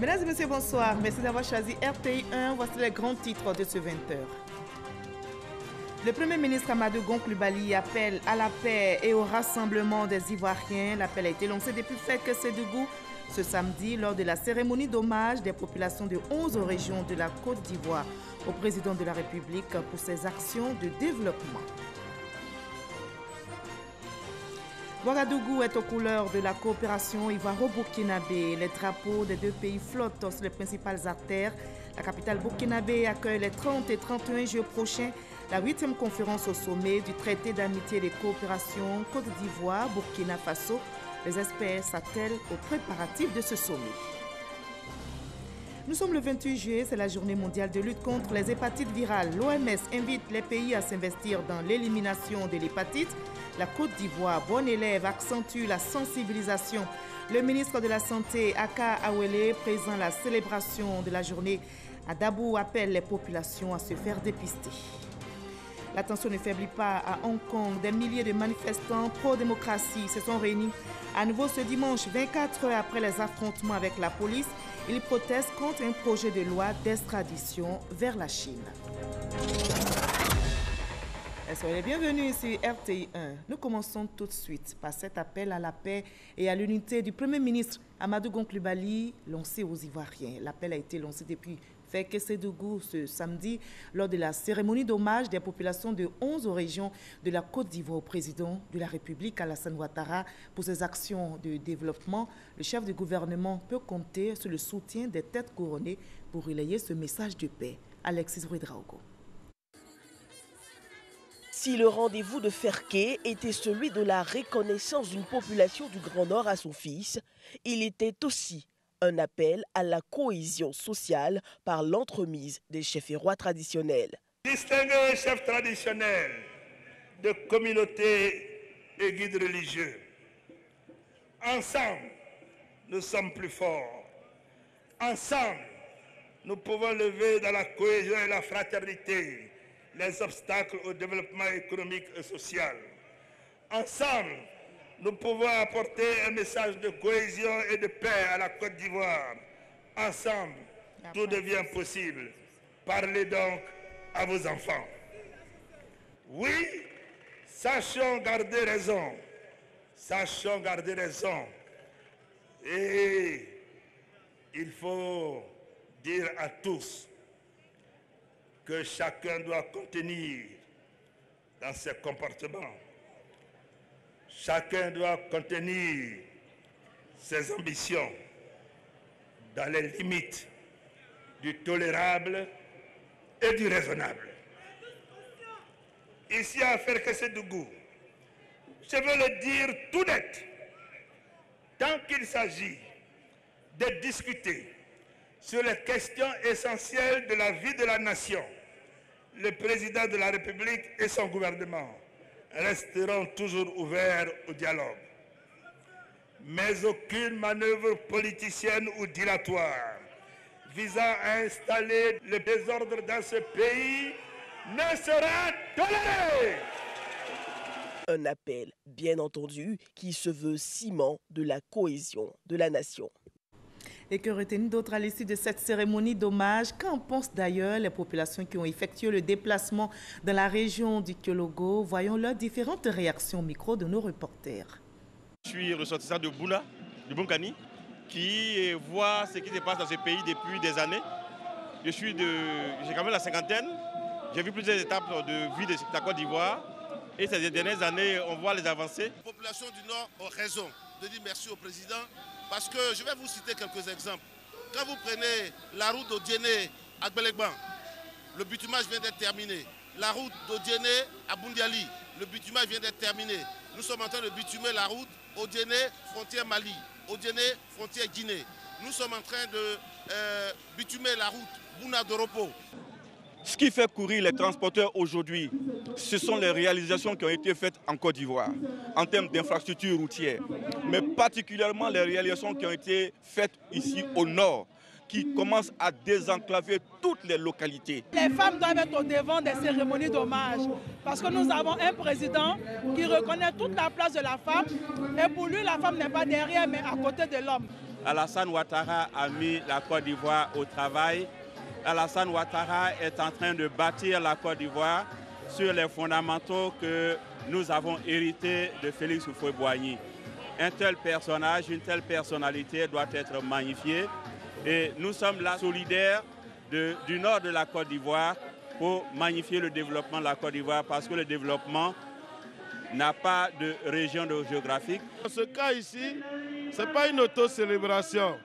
Mesdames et messieurs, bonsoir. Merci d'avoir choisi RTI 1. Voici les grands titres de ce 20h. Le Premier ministre Amadou Gon Coulibaly appelle à la paix et au rassemblement des Ivoiriens. L'appel a été lancé depuis Fek-Sédougou ce samedi lors de la cérémonie d'hommage des populations de 11 régions de la Côte d'Ivoire au président de la République pour ses actions de développement. Ouagadougou est aux couleurs de la coopération ivoiro-burkinabé. Les drapeaux des deux pays flottent sur les principales artères. La capitale burkinabé accueille les 30 et 31 juillet prochains la 8e conférence au sommet du traité d'amitié et de coopération Côte d'Ivoire-Burkina Faso. Les experts s'attellent aux préparatifs de ce sommet. Nous sommes le 28 juillet, c'est la journée mondiale de lutte contre les hépatites virales. L'OMS invite les pays à s'investir dans l'élimination de l'hépatite. La Côte d'Ivoire, bon élève, accentue la sensibilisation. Le ministre de la Santé, Aka Awele, présent à la célébration de la journée à Dabou, appelle les populations à se faire dépister. La tension ne faiblit pas à Hong Kong. Des milliers de manifestants pro-démocratie se sont réunis à nouveau ce dimanche, 24 heures après les affrontements avec la police. Ils protestent contre un projet de loi d'extradition vers la Chine. Soyez les bienvenus sur RTI 1. Nous commençons tout de suite par cet appel à la paix et à l'unité du Premier ministre Amadou Gon Coulibaly lancé aux Ivoiriens. L'appel a été lancé depuis Fek-Sédougou ce samedi lors de la cérémonie d'hommage des populations de 11 régions de la Côte d'Ivoire au président de la République Alassane Ouattara pour ses actions de développement. Le chef du gouvernement peut compter sur le soutien des têtes couronnées pour relayer ce message de paix. Alexis Ouedraogo. Si le rendez-vous de Ferké était celui de la reconnaissance d'une population du Grand Nord à son fils, il était aussi un appel à la cohésion sociale par l'entremise des chefs et rois traditionnels. Distingués chefs traditionnels de communautés et guides religieux, ensemble, nous sommes plus forts. Ensemble, nous pouvons lever dans la cohésion et la fraternité les obstacles au développement économique et social. Ensemble, nous pouvons apporter un message de cohésion et de paix à la Côte d'Ivoire. Ensemble, tout devient possible. Parlez donc à vos enfants. Oui, sachons garder raison. Sachons garder raison. Et il faut dire à tous que chacun doit contenir dans ses comportements. Chacun doit contenir ses ambitions dans les limites du tolérable et du raisonnable. Ici à Fek-Sédougou, je veux le dire tout net, tant qu'il s'agit de discuter sur les questions essentielles de la vie de la nation, le président de la République et son gouvernement resteront toujours ouverts au dialogue. Mais aucune manœuvre politicienne ou dilatoire visant à installer le désordre dans ce pays ne sera tolérée. Un appel, bien entendu, qui se veut ciment de la cohésion de la nation. Et que retenir d'autres à l'issue de cette cérémonie d'hommage? Qu'en pensent d'ailleurs les populations qui ont effectué le déplacement dans la région du Kyologo? Voyons leurs différentes réactions au micro de nos reporters. Je suis ressortissant de Bouna, de Bunkani, qui voit ce qui se passe dans ce pays depuis des années. J'ai quand même la cinquantaine. J'ai vu plusieurs étapes de vie de la Côte d'Ivoire. Et ces dernières années, on voit les avancées. Les populations du Nord ont raison de dire merci au président. Parce que je vais vous citer quelques exemples. Quand vous prenez la route d'Odiéné à Gbélégbang, le bitumage vient d'être terminé. La route d'Odiéné à Bundiali, le bitumage vient d'être terminé. Nous sommes en train de bitumer la route Odiéné, frontière Mali, Odiéné, frontière Guinée. Nous sommes en train de bitumer la route Bouna-Doropo. Ce qui fait courir les transporteurs aujourd'hui, ce sont les réalisations qui ont été faites en Côte d'Ivoire en termes d'infrastructures routières, mais particulièrement les réalisations qui ont été faites ici au nord, qui commencent à désenclaver toutes les localités. Les femmes doivent être au devant des cérémonies d'hommage parce que nous avons un président qui reconnaît toute la place de la femme et pour lui la femme n'est pas derrière mais à côté de l'homme. Alassane Ouattara a mis la Côte d'Ivoire au travail. Alassane Ouattara est en train de bâtir la Côte d'Ivoire sur les fondamentaux que nous avons hérités de Félix Houphouët-Boigny. Un tel personnage, une telle personnalité doit être magnifiée et nous sommes là solidaires du nord de la Côte d'Ivoire pour magnifier le développement de la Côte d'Ivoire parce que le développement n'a pas de région géographique. Dans ce cas ici, ce n'est pas une auto-célébration.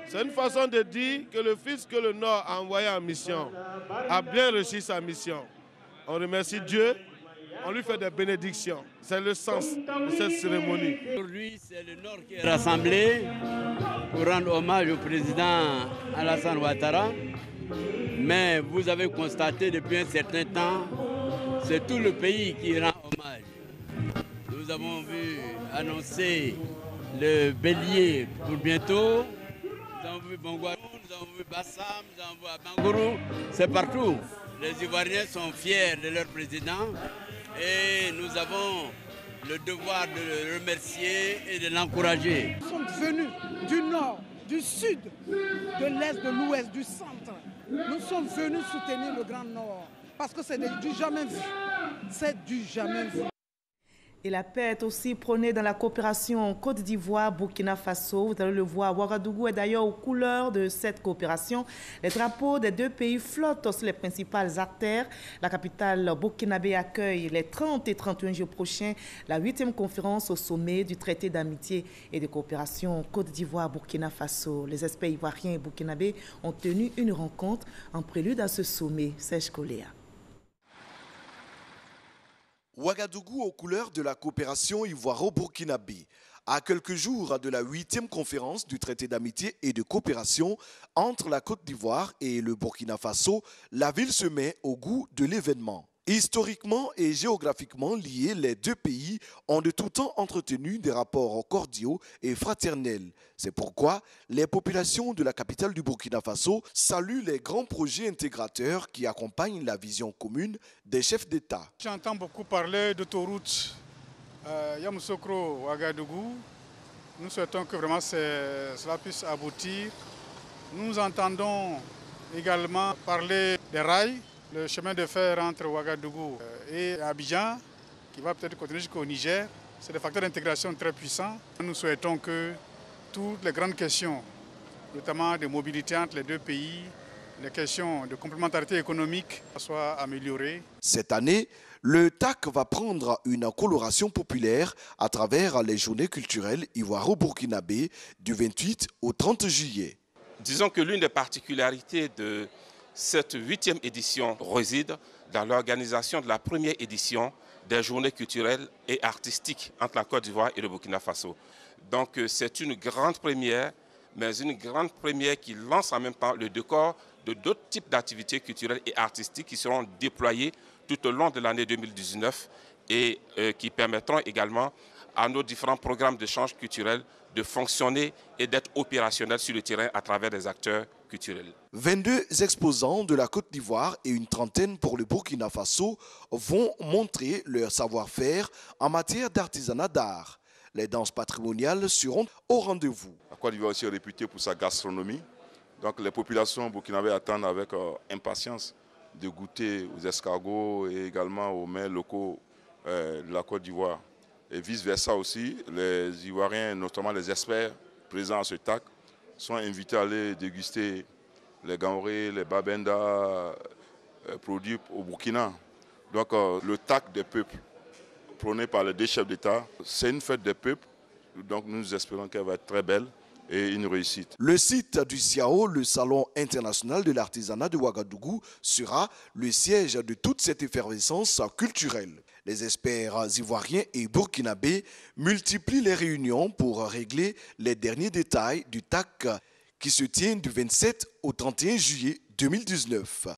C'est une façon de dire que le fils que le Nord a envoyé en mission a bien réussi sa mission. On remercie Dieu, on lui fait des bénédictions. C'est le sens de cette cérémonie. Aujourd'hui, c'est le Nord qui est rassemblé pour rendre hommage au président Alassane Ouattara. Mais vous avez constaté depuis un certain temps, c'est tout le pays qui rend hommage. Nous avons vu annoncer le bélier pour bientôt. Nous avons vu Bangouarou, nous avons vu Bassam, nous avons vu Bangourou. C'est partout. Les Ivoiriens sont fiers de leur président et nous avons le devoir de le remercier et de l'encourager. Nous sommes venus du nord, du sud, de l'est, de l'ouest, du centre. Nous sommes venus soutenir le Grand Nord parce que c'est du jamais vu. C'est du jamais vu. Et la paix est aussi prônée dans la coopération Côte d'Ivoire, Burkina Faso. Vous allez le voir, Ouagadougou est d'ailleurs aux couleurs de cette coopération. Les drapeaux des deux pays flottent sur les principales artères. La capitale burkinabé accueille les 30 et 31 jours prochains la 8e conférence au sommet du traité d'amitié et de coopération Côte d'Ivoire-Burkina Faso. Les experts ivoiriens et burkinabés ont tenu une rencontre en prélude à ce sommet. Serge Coléa. Ouagadougou aux couleurs de la coopération ivoiro-burkinabé. À quelques jours de la 8e conférence du traité d'amitié et de coopération entre la Côte d'Ivoire et le Burkina Faso, la ville se met au goût de l'événement. Historiquement et géographiquement liés, les deux pays ont de tout temps entretenu des rapports cordiaux et fraternels. C'est pourquoi les populations de la capitale du Burkina Faso saluent les grands projets intégrateurs qui accompagnent la vision commune des chefs d'État. J'entends beaucoup parler d'autoroute Yamoussoukro-Ouagadougou. Nous souhaitons que vraiment cela puisse aboutir. Nous entendons également parler des rails. Le chemin de fer entre Ouagadougou et Abidjan, qui va peut-être continuer jusqu'au Niger, c'est des facteurs d'intégration très puissants. Nous souhaitons que toutes les grandes questions, notamment de mobilité entre les deux pays, les questions de complémentarité économique soient améliorées. Cette année, le TAC va prendre une coloration populaire à travers les journées culturelles ivoiro-burkinabé du 28 au 30 juillet. Disons que l'une des particularités de cette 8e édition réside dans l'organisation de la première édition des journées culturelles et artistiques entre la Côte d'Ivoire et le Burkina Faso. Donc c'est une grande première, mais une grande première qui lance en même temps le décor de d'autres types d'activités culturelles et artistiques qui seront déployées tout au long de l'année 2019 et qui permettront également à nos différents programmes d'échange culturel de fonctionner et d'être opérationnels sur le terrain à travers des acteurs culturels. 22 exposants de la Côte d'Ivoire et une trentaine pour le Burkina Faso vont montrer leur savoir-faire en matière d'artisanat d'art. Les danses patrimoniales seront au rendez-vous. La Côte d'Ivoire aussi est réputée pour sa gastronomie. Donc les populations burkinabées attendent avec impatience de goûter aux escargots et également aux mets locaux de la Côte d'Ivoire. Et vice-versa aussi, les Ivoiriens, notamment les experts présents à ce TAC, sont invités à aller déguster les gaoré, les babenda produits au Burkina. Donc le TAC des peuples, prôné par les deux chefs d'État, c'est une fête des peuples. Donc nous espérons qu'elle va être très belle et une réussite. Le site du SIAO, le Salon international de l'artisanat de Ouagadougou, sera le siège de toute cette effervescence culturelle. Les experts ivoiriens et burkinabés multiplient les réunions pour régler les derniers détails du TAC qui se tient du 27 au 31 juillet 2019.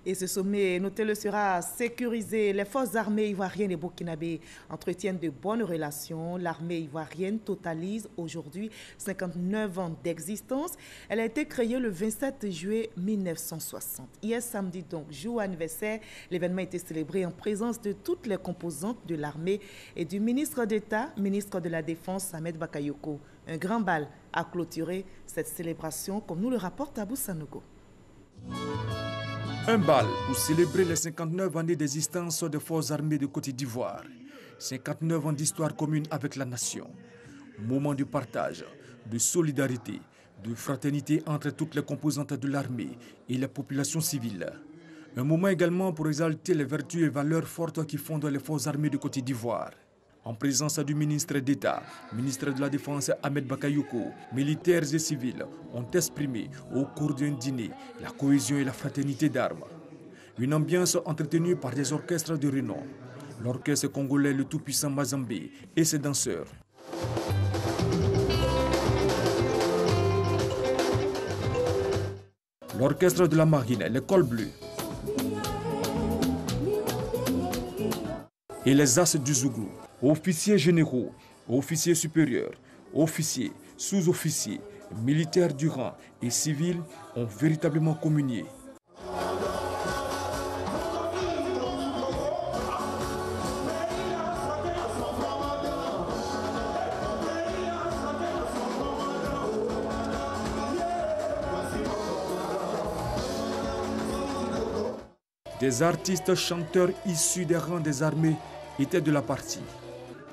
Et ce sommet, notez-le, sera sécurisé. Les forces armées ivoiriennes et burkinabées entretiennent de bonnes relations. L'armée ivoirienne totalise aujourd'hui 59 ans d'existence. Elle a été créée le 27 juillet 1960. Hier samedi, donc, jour anniversaire, l'événement a été célébré en présence de toutes les composantes de l'armée et du ministre d'État, ministre de la Défense, Ahmed Bakayoko. Un grand bal a clôturé cette célébration, comme nous le rapporte Abou Sanogo. Un bal pour célébrer les 59 années d'existence des forces armées de Côte d'Ivoire. 59 ans d'histoire commune avec la nation. Moment de partage, de solidarité, de fraternité entre toutes les composantes de l'armée et les populations civiles. Un moment également pour exalter les vertus et valeurs fortes qui fondent les forces armées de Côte d'Ivoire. En présence du ministre d'État, ministre de la Défense Ahmed Bakayoko, militaires et civils ont exprimé au cours d'un dîner la cohésion et la fraternité d'armes. Une ambiance entretenue par des orchestres de renom. L'orchestre congolais le tout-puissant Mazambé et ses danseurs. L'orchestre de la marine, les cols bleus. Et les as du Zouglou. Officiers généraux, officiers supérieurs, officiers, sous-officiers, militaires du rang et civils ont véritablement communié. Des artistes chanteurs issus des rangs des armées étaient de la partie.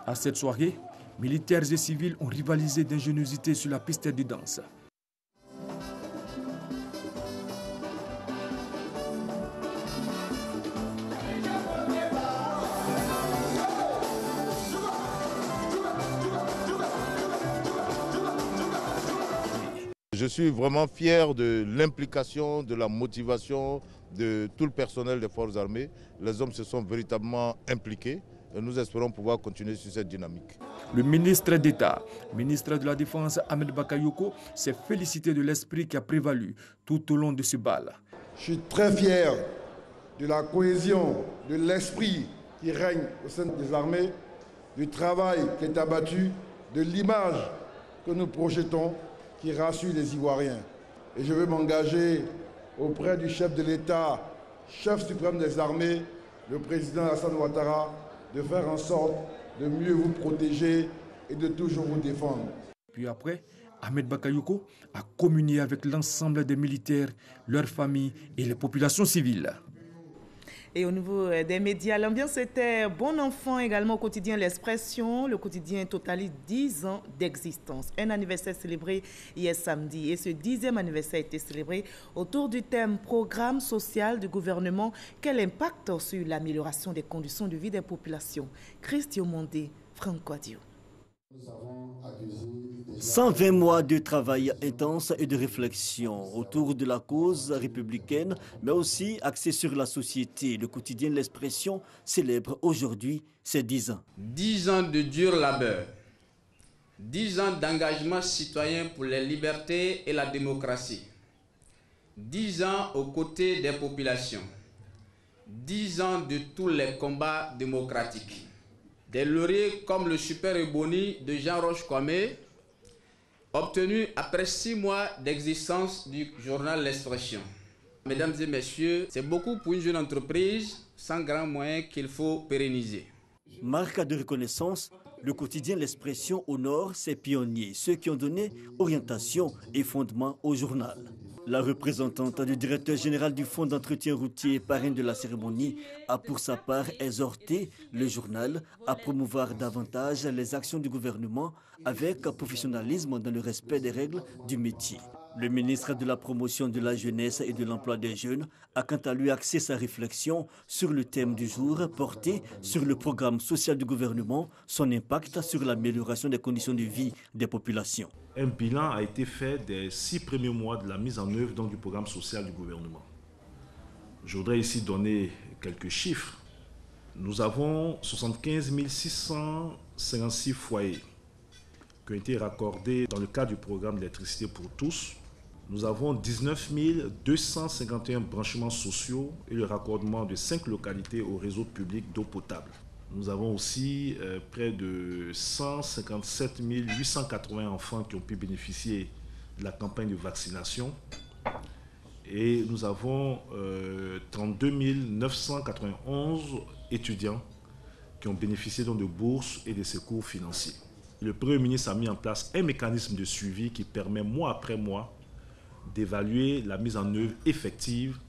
À cette soirée, militaires et civils ont rivalisé d'ingéniosité sur la piste de danse. Je suis vraiment fier de l'implication, de la motivation de tout le personnel des forces armées. Les hommes se sont véritablement impliqués et nous espérons pouvoir continuer sur cette dynamique. Le ministre d'État, ministre de la Défense Ahmed Bakayoko, s'est félicité de l'esprit qui a prévalu tout au long de ce bal. Je suis très fier de la cohésion, de l'esprit qui règne au sein des armées, du travail qui est abattu, de l'image que nous projetons qui rassure les Ivoiriens. Et je veux m'engager auprès du chef de l'État, chef suprême des armées, le président Alassane Ouattara, de faire en sorte de mieux vous protéger et de toujours vous défendre. Puis après, Ahmed Bakayoko a communié avec l'ensemble des militaires, leurs familles et les populations civiles. Et au niveau des médias, l'ambiance était bon enfant également au quotidien L'Expression. Le quotidien totalise 10 ans d'existence. Un anniversaire célébré hier samedi. Et ce 10e anniversaire a été célébré autour du thème Programme social du gouvernement. Quel impact sur l'amélioration des conditions de vie des populations? Christian Mondé, Franco Adio. 120 mois de travail intense et de réflexion autour de la cause républicaine, mais aussi axé sur la société. Le quotidien L'Expression célèbre aujourd'hui ses 10 ans. 10 ans de dur labeur, 10 ans d'engagement citoyen pour les libertés et la démocratie, 10 ans aux côtés des populations, 10 ans de tous les combats démocratiques. Des lauriers comme le Super Ebony de Jean Roch-Kwame, obtenu après 6 mois d'existence du journal L'Expression. Mesdames et messieurs, c'est beaucoup pour une jeune entreprise sans grands moyens qu'il faut pérenniser. Marque de reconnaissance, le quotidien L'Expression honore ses pionniers, ceux qui ont donné orientation et fondement au journal. La représentante du directeur général du Fonds d'entretien routier, parrain de la cérémonie, a pour sa part exhorté le journal à promouvoir davantage les actions du gouvernement avec professionnalisme dans le respect des règles du métier. Le ministre de la Promotion de la Jeunesse et de l'Emploi des Jeunes a quant à lui axé sa réflexion sur le thème du jour porté sur le programme social du gouvernement, son impact sur l'amélioration des conditions de vie des populations. Un bilan a été fait des 6 premiers mois de la mise en œuvre du programme social du gouvernement. Je voudrais ici donner quelques chiffres. Nous avons 75 656 foyers qui ont été raccordés dans le cadre du programme d'électricité pour tous. Nous avons 19 251 branchements sociaux et le raccordement de 5 localités au réseau public d'eau potable. Nous avons aussi près de 157 880 enfants qui ont pu bénéficier de la campagne de vaccination. Et nous avons 32 991 étudiants qui ont bénéficié donc de bourses et de secours financiers. le Premier ministre a mis en place un mécanisme de suivi qui permet mois après mois d'évaluer la mise en œuvre effective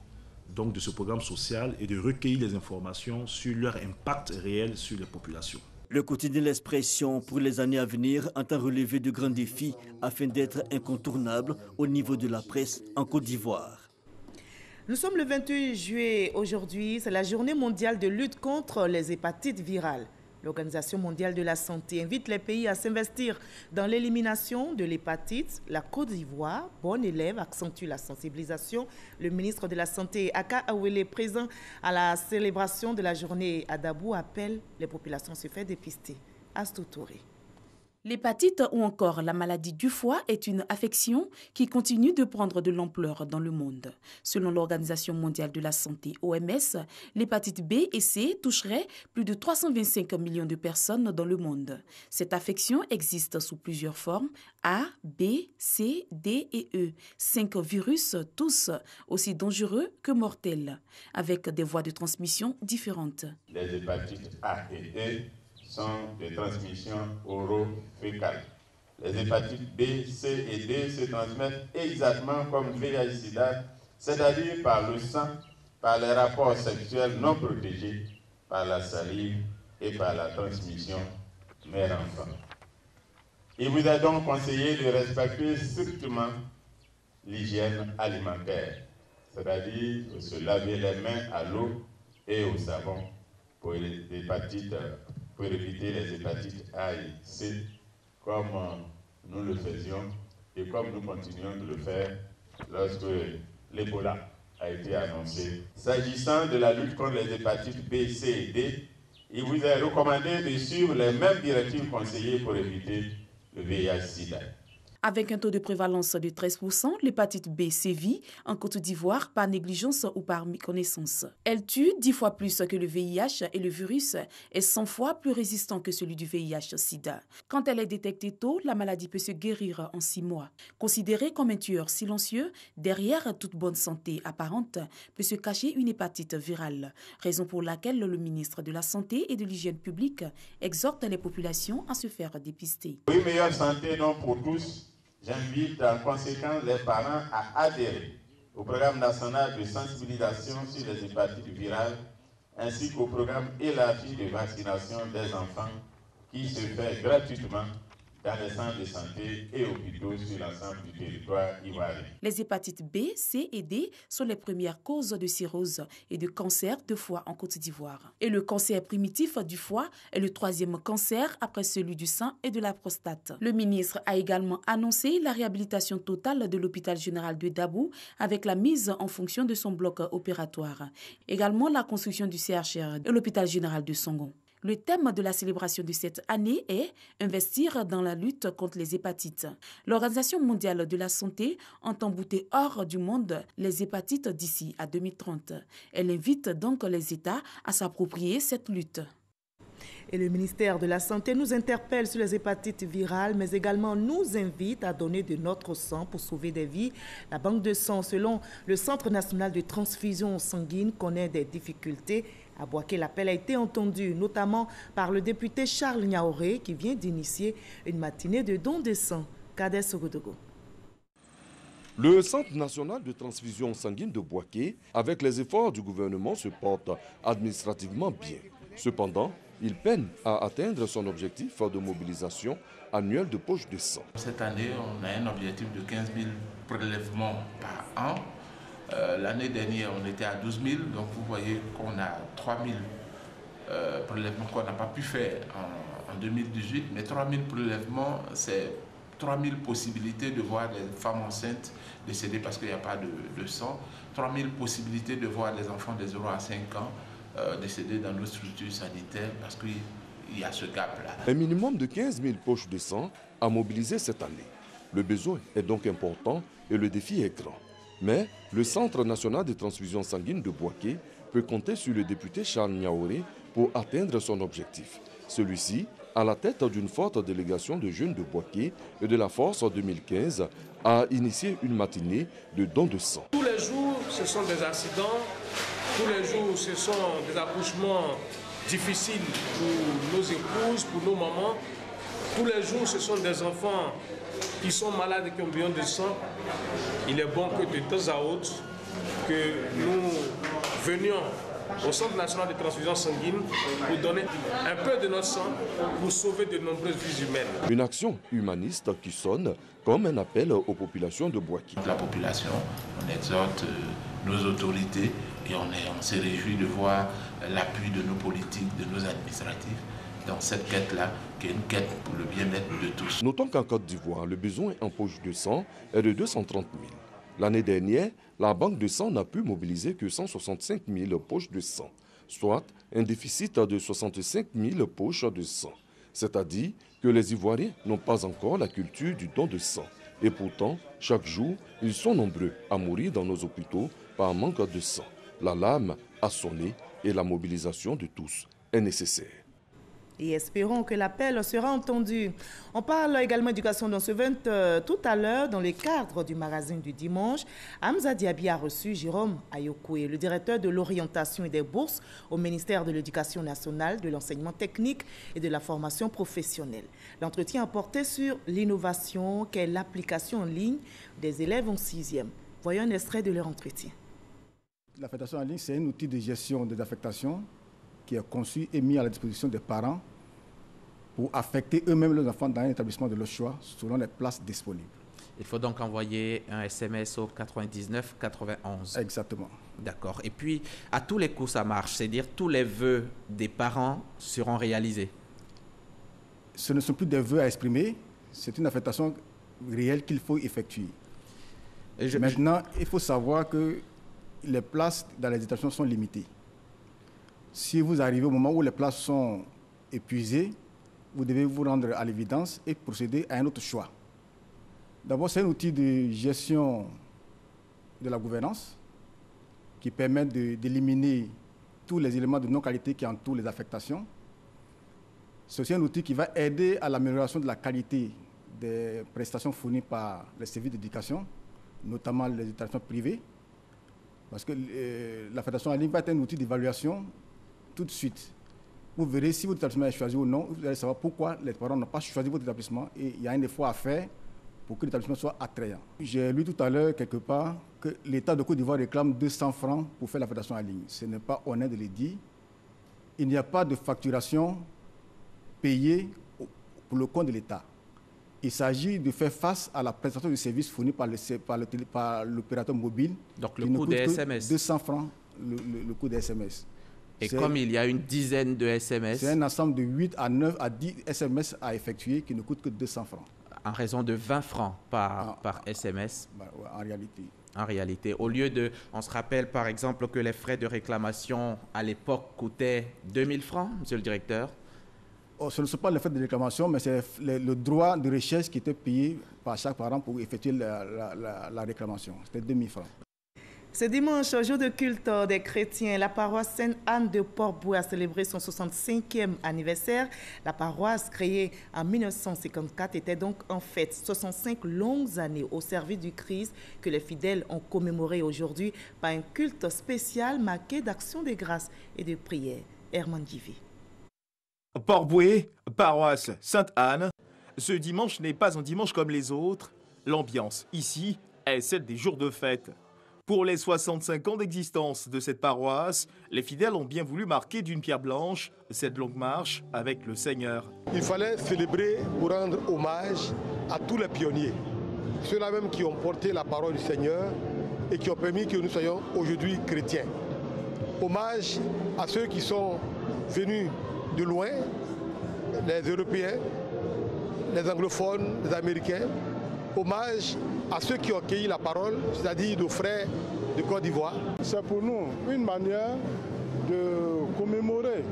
donc, de ce programme social et de recueillir les informations sur leur impact réel sur les populations. Le quotidien L'Expression pour les années à venir entend relever de grands défis afin d'être incontournable au niveau de la presse en Côte d'Ivoire. Nous sommes le 28 juillet. Aujourd'hui, c'est la journée mondiale de lutte contre les hépatites virales. L'Organisation mondiale de la santé invite les pays à s'investir dans l'élimination de l'hépatite. La Côte d'Ivoire, bon élève, accentue la sensibilisation. Le ministre de la Santé, Aka Awele, présent à la célébration de la journée à Dabou, appelle les populations à se faire dépister. Astou Touré. L'hépatite ou encore la maladie du foie est une affection qui continue de prendre de l'ampleur dans le monde. Selon l'Organisation mondiale de la santé, OMS, l'hépatite B et C toucherait plus de 325 millions de personnes dans le monde. Cette affection existe sous plusieurs formes, A, B, C, D et E. 5 virus, tous aussi dangereux que mortels, avec des voies de transmission différentes. Les hépatites A et E sont de transmission oro-fécale. Les hépatites B, C et D se transmettent exactement comme VIH-Sida, c'est-à-dire par le sang, par les rapports sexuels non protégés, par la salive et par la transmission mère-enfant. Il vous est donc conseillé de respecter strictement l'hygiène alimentaire, c'est-à-dire de se laver les mains à l'eau et au savon pour les hépatites, pour éviter les hépatites A et C, comme nous le faisions et comme nous continuons de le faire lorsque l'Ebola a été annoncé. S'agissant de la lutte contre les hépatites B, C et D, il vous est recommandé de suivre les mêmes directives conseillées pour éviter le VIH-Sida. Avec un taux de prévalence de 13%, l'hépatite B sévit en Côte d'Ivoire par négligence ou par méconnaissance. Elle tue 10 fois plus que le VIH et le virus est 100 fois plus résistant que celui du VIH-Sida. Quand elle est détectée tôt, la maladie peut se guérir en 6 mois. Considérée comme un tueur silencieux, derrière toute bonne santé apparente peut se cacher une hépatite virale. Raison pour laquelle le ministre de la Santé et de l'Hygiène publique exhorte les populations à se faire dépister. Pour une meilleure santé donc pour tous, j'invite en conséquence les parents à adhérer au programme national de sensibilisation sur les hépatites virales ainsi qu'au programme élargi de vaccination des enfants qui se fait gratuitement dans les centres de santé et hôpitaux sur l'ensemble du territoire ivoirien. Les hépatites B, C et D sont les premières causes de cirrhose et de cancer de foie en Côte d'Ivoire. Et le cancer primitif du foie est le 3e cancer après celui du sein et de la prostate. Le ministre a également annoncé la réhabilitation totale de l'hôpital général de Dabou avec la mise en fonction de son bloc opératoire. Également la construction du CHR et l'hôpital général de Songon. Le thème de la célébration de cette année est « Investir dans la lutte contre les hépatites ». L'Organisation mondiale de la santé entend bouter hors du monde les hépatites d'ici à 2030. Elle invite donc les États à s'approprier cette lutte. Et le ministère de la Santé nous interpelle sur les hépatites virales, mais également nous invite à donner de notre sang pour sauver des vies. La banque de sang, selon le Centre national de transfusion sanguine, connaît des difficultés. À Boaké, l'appel a été entendu, notamment par le député Charles Niaoré, qui vient d'initier une matinée de don de sang. Kader Sogodogo. Le Centre national de transfusion sanguine de Boaké, avec les efforts du gouvernement, se porte administrativement bien. Cependant, il peine à atteindre son objectif de mobilisation annuelle de poches de sang. Cette année, on a un objectif de 15 000 prélèvements par an. L'année dernière, on était à 12 000, donc vous voyez qu'on a 3 000 prélèvements qu'on n'a pas pu faire en 2018. Mais 3 000 prélèvements, c'est 3 000 possibilités de voir des femmes enceintes décédées parce qu'il n'y a pas de sang. 3 000 possibilités de voir des enfants de 0 à 5 ans décédés dans nos structures sanitaires parce qu'il y a ce gap-là. Un minimum de 15 000 poches de sang à mobiliser cette année. Le besoin est donc important et le défi est grand. Mais le Centre national de transfusion sanguine de Boaké peut compter sur le député Charles Niaoré pour atteindre son objectif. Celui-ci, à la tête d'une forte délégation de jeunes de Boaké et de la Force 2015, a initié une matinée de don de sang. Tous les jours, ce sont des accidents. Tous les jours, ce sont des accouchements difficiles pour nos épouses, pour nos mamans. tous les jours, ce sont des enfants qui sont malades et qui ont besoin de sang. Il est bon que de temps à autre, que nous venions au Centre national de transfusion sanguine pour donner un peu de notre sang pour sauver de nombreuses vies humaines. Une action humaniste qui sonne comme un appel aux populations de Bouaké. La population, on exhorte nos autorités et on s'est réjoui de voir l'appui de nos politiques, de nos administratifs dans cette quête-là, qui est une quête pour le bien-être de tous. Notons qu'en Côte d'Ivoire, le besoin en poche de sang est de 230 000. L'année dernière, la banque de sang n'a pu mobiliser que 165 000 poches de sang, soit un déficit de 65 000 poches de sang. C'est-à-dire que les Ivoiriens n'ont pas encore la culture du don de sang. Et pourtant, chaque jour, ils sont nombreux à mourir dans nos hôpitaux par manque de sang. L'alarme a sonné et la mobilisation de tous est nécessaire. Et espérons que l'appel sera entendu. On parle également d'éducation dans ce 20 tout à l'heure dans le cadre du magazine du dimanche. Hamza Diaby a reçu Jérôme Ayokoué, le directeur de l'orientation et des bourses au ministère de l'Éducation nationale, de l'enseignement technique et de la formation professionnelle. L'entretien a porté sur l'innovation qu'est l'application en ligne des élèves en 6e. Voyons un extrait de leur entretien. L'affectation en ligne, c'est un outil de gestion des affectations qui est conçu et mis à la disposition des parents pour affecter eux-mêmes leurs enfants dans un établissement de leur choix selon les places disponibles. Il faut donc envoyer un SMS au 99 91. Exactement. D'accord. Et puis, à tous les coups, ça marche. C'est-à-dire tous les vœux des parents seront réalisés. Ce ne sont plus des vœux à exprimer, c'est une affectation réelle qu'il faut effectuer. Maintenant, il faut savoir que les places dans les établissements sont limitées. Si vous arrivez au moment où les places sont épuisées, vous devez vous rendre à l'évidence et procéder à un autre choix. D'abord, c'est un outil de gestion de la gouvernance qui permet d'éliminer tous les éléments de non-qualité qui entourent les affectations. C'est aussi un outil qui va aider à l'amélioration de la qualité des prestations fournies par les services d'éducation, notamment les établissements privés, parce que l'affectation en ligne va être un outil d'évaluation tout de suite. Vous verrez si votre établissement est choisi ou non, vous allez savoir pourquoi les parents n'ont pas choisi votre établissement et il y a un effort à faire pour que l'établissement soit attrayant. J'ai lu tout à l'heure quelque part que l'État de Côte d'Ivoire réclame 200 francs pour faire l'affectation en ligne. Ce n'est pas honnête de le dire. Il n'y a pas de facturation payée pour le compte de l'État. Il s'agit de faire face à la prestation de services fournis par l'opérateur mobile. Donc le coût des SMS. 200 francs le coût des SMS. Et comme il y a une dizaine de SMS... C'est un ensemble de 8 à 9 à 10 SMS à effectuer qui ne coûte que 200 francs. En raison de 20 francs par SMS. En réalité. En réalité. Au lieu de... On se rappelle par exemple que les frais de réclamation à l'époque coûtaient 2000 francs, monsieur le directeur. Ce ne sont pas les frais de réclamation, mais c'est le droit de recherche qui était payé par chaque parent pour effectuer la réclamation. C'était 2000 francs. Ce dimanche, jour de culte des chrétiens, la paroisse Sainte-Anne de Port-Boué a célébré son 65e anniversaire. La paroisse, créée en 1954, était donc en fête. 65 longues années au service du Christ que les fidèles ont commémoré aujourd'hui par un culte spécial marqué d'action de grâce et de prière. Herman Divé. Port-Boué, paroisse Sainte-Anne. Ce dimanche n'est pas un dimanche comme les autres. L'ambiance ici est celle des jours de fête. Pour les 65 ans d'existence de cette paroisse, les fidèles ont bien voulu marquer d'une pierre blanche cette longue marche avec le Seigneur. Il fallait célébrer pour rendre hommage à tous les pionniers, ceux-là même qui ont porté la parole du Seigneur et qui ont permis que nous soyons aujourd'hui chrétiens. Hommage à ceux qui sont venus de loin, les Européens, les anglophones, les Américains. Hommage à ceux qui ont accueilli la parole, c'est-à-dire nos frères de Côte d'Ivoire. C'est pour nous une manière de commémorer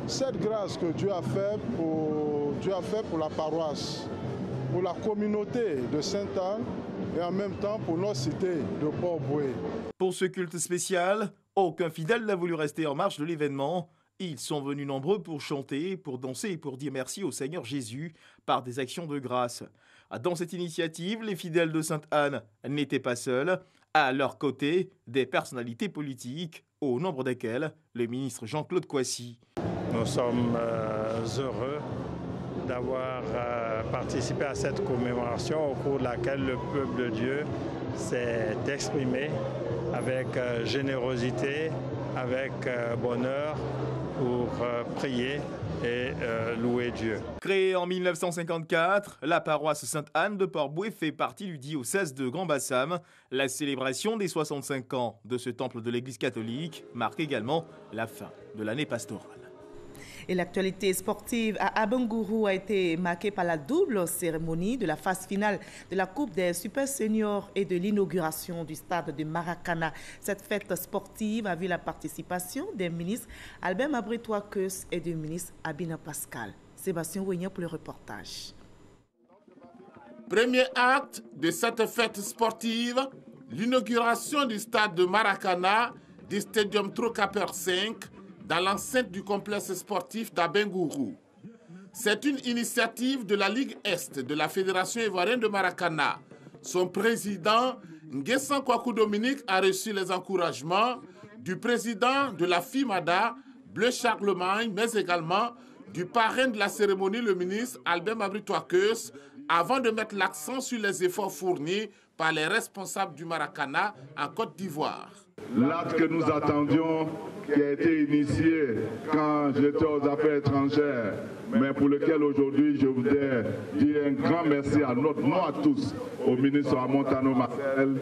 cette grâce que Dieu a fait pour la paroisse, pour la communauté de Sainte-Anne et en même temps pour notre cité de Port-Boué. Pour ce culte spécial, aucun fidèle n'a voulu rester en marge de l'événement. Ils sont venus nombreux pour chanter, pour danser et pour dire merci au Seigneur Jésus par des actions de grâce. Dans cette initiative, les fidèles de Sainte-Anne n'étaient pas seuls. À leur côté, des personnalités politiques, au nombre desquelles le ministre Jean-Claude Kouassi. Nous sommes heureux d'avoir participé à cette commémoration au cours de laquelle le peuple de Dieu s'est exprimé avec générosité, avec bonheur pour prier et louer Dieu. Créée en 1954, la paroisse Sainte-Anne de Port-Bouët fait partie du diocèse de Grand-Bassam. La célébration des 65 ans de ce temple de l'Église catholique marque également la fin de l'année pastorale. Et l'actualité sportive à Abengourou a été marquée par la double cérémonie de la phase finale de la Coupe des Super Seniors et de l'inauguration du stade de Maracana. Cette fête sportive a vu la participation des ministres Albert Mabré-Touakeus et du ministre Abina Pascal. Sébastien Ouignan pour le reportage. Premier acte de cette fête sportive, l'inauguration du stade de Maracana, du Stadium Trocaper 5, dans l'enceinte du complexe sportif d'Abengourou. C'est une initiative de la Ligue Est de la Fédération ivoirienne de Maracana. Son président, Nguessan Kwaku Dominique, a reçu les encouragements du président de la FIMADA, Bleu Charlemagne, mais également du parrain de la cérémonie, le ministre Albert Mabré-Touakeus, avant de mettre l'accent sur les efforts fournis par les responsables du Maracana en Côte d'Ivoire. L'acte que nous attendions, qui a été initié quand j'étais aux affaires étrangères, mais pour lequel aujourd'hui je voudrais dire un grand merci à notre nom à tous, au ministre Amontano Marcel,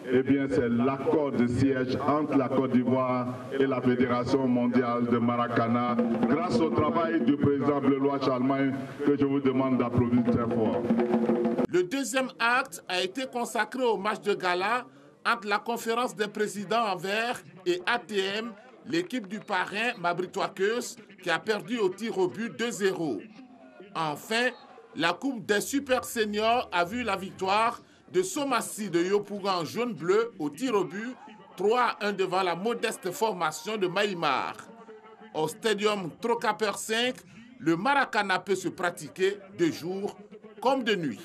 eh bien c'est l'accord de siège entre la Côte d'Ivoire et la Fédération mondiale de Maracana, grâce au travail du président Bleulois Charlemagne, que je vous demande d'applaudir très fort. Le deuxième acte a été consacré au match de gala entre la conférence des présidents en vert et ATM, l'équipe du parrain Mabré-Touakeus, qui a perdu au tir au but 2-0. Enfin, la Coupe des Super Seniors a vu la victoire de Somassi de Yopouga en jaune-bleu au tir au but, 3-1 devant la modeste formation de Maïmar. Au Stadium Trocaper 5, le Maracana peut se pratiquer de jour comme de nuit.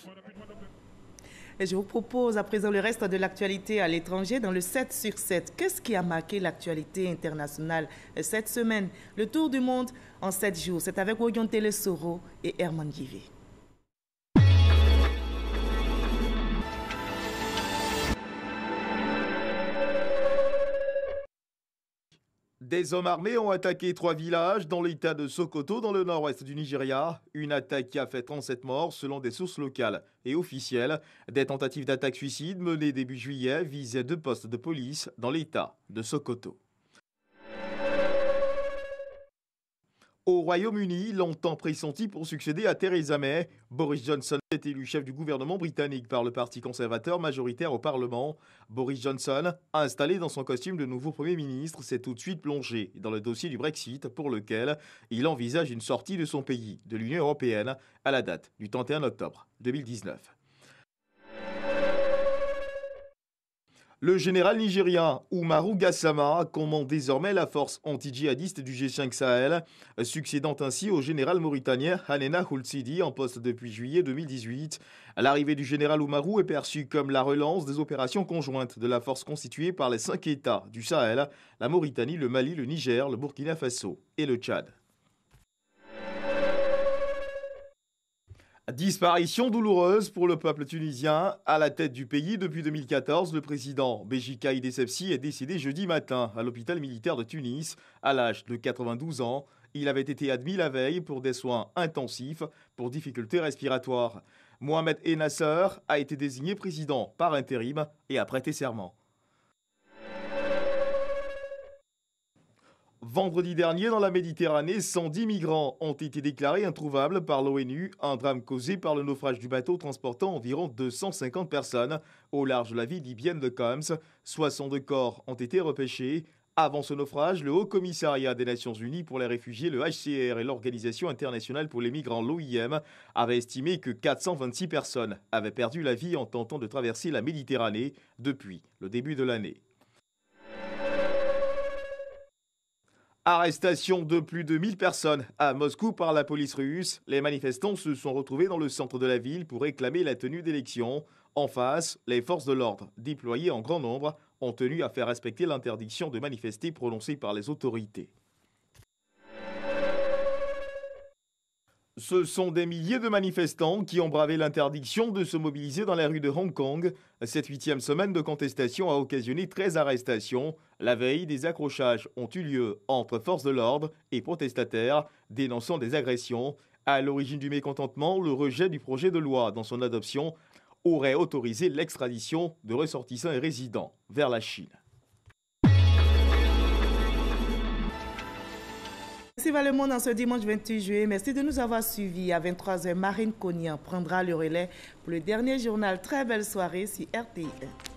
Et je vous propose à présent le reste de l'actualité à l'étranger dans le 7 sur 7. Qu'est-ce qui a marqué l'actualité internationale cette semaine? Le tour du monde en 7 jours. C'est avec Oyon Télé-Soro et Herman Givé. Des hommes armés ont attaqué 3 villages dans l'état de Sokoto, dans le nord-ouest du Nigeria. Une attaque qui a fait 37 morts selon des sources locales et officielles. Des tentatives d'attaque suicide menées début juillet visaient 2 postes de police dans l'état de Sokoto. Au Royaume-Uni, longtemps pressenti pour succéder à Theresa May, Boris Johnson est élu chef du gouvernement britannique par le Parti conservateur majoritaire au Parlement. Boris Johnson, installé dans son costume de nouveau Premier ministre, s'est tout de suite plongé dans le dossier du Brexit pour lequel il envisage une sortie de son pays de l'Union européenne à la date du 31 octobre 2019. Le général nigérien Umaru Gassama commande désormais la force anti-djihadiste du G5 Sahel, succédant ainsi au général mauritanien Hanena Houlsidi en poste depuis juillet 2018. L'arrivée du général Umaru est perçue comme la relance des opérations conjointes de la force constituée par les 5 États du Sahel, la Mauritanie, le Mali, le Niger, le Burkina Faso et le Tchad. Disparition douloureuse pour le peuple tunisien. À la tête du pays depuis 2014, le président Béji Caïd Essebsi est décédé jeudi matin à l'hôpital militaire de Tunis à l'âge de 92 ans. Il avait été admis la veille pour des soins intensifs pour difficultés respiratoires. Mohamed Ennasser a été désigné président par intérim et a prêté serment. Vendredi dernier, dans la Méditerranée, 110 migrants ont été déclarés introuvables par l'ONU, un drame causé par le naufrage du bateau transportant environ 250 personnes au large de la ville libyenne de Coms. 62 corps ont été repêchés. Avant ce naufrage, le Haut Commissariat des Nations Unies pour les réfugiés, le HCR et l'Organisation internationale pour les migrants, l'OIM, avaient estimé que 426 personnes avaient perdu la vie en tentant de traverser la Méditerranée depuis le début de l'année. Arrestation de plus de 1000 personnes à Moscou par la police russe. Les manifestants se sont retrouvés dans le centre de la ville pour réclamer la tenue d'élections. En face, les forces de l'ordre, déployées en grand nombre, ont tenu à faire respecter l'interdiction de manifester prononcée par les autorités. Ce sont des milliers de manifestants qui ont bravé l'interdiction de se mobiliser dans les rues de Hong Kong. Cette 8e semaine de contestation a occasionné 13 arrestations. La veille, des accrochages ont eu lieu entre forces de l'ordre et protestataires, dénonçant des agressions. À l'origine du mécontentement, le rejet du projet de loi dans son adoption aurait autorisé l'extradition de ressortissants et résidents vers la Chine. Merci Le Monde en ce dimanche 28 juillet. Merci de nous avoir suivis. À 23h, Marine Cognan prendra le relais pour le dernier journal. Très belle soirée sur RTI1.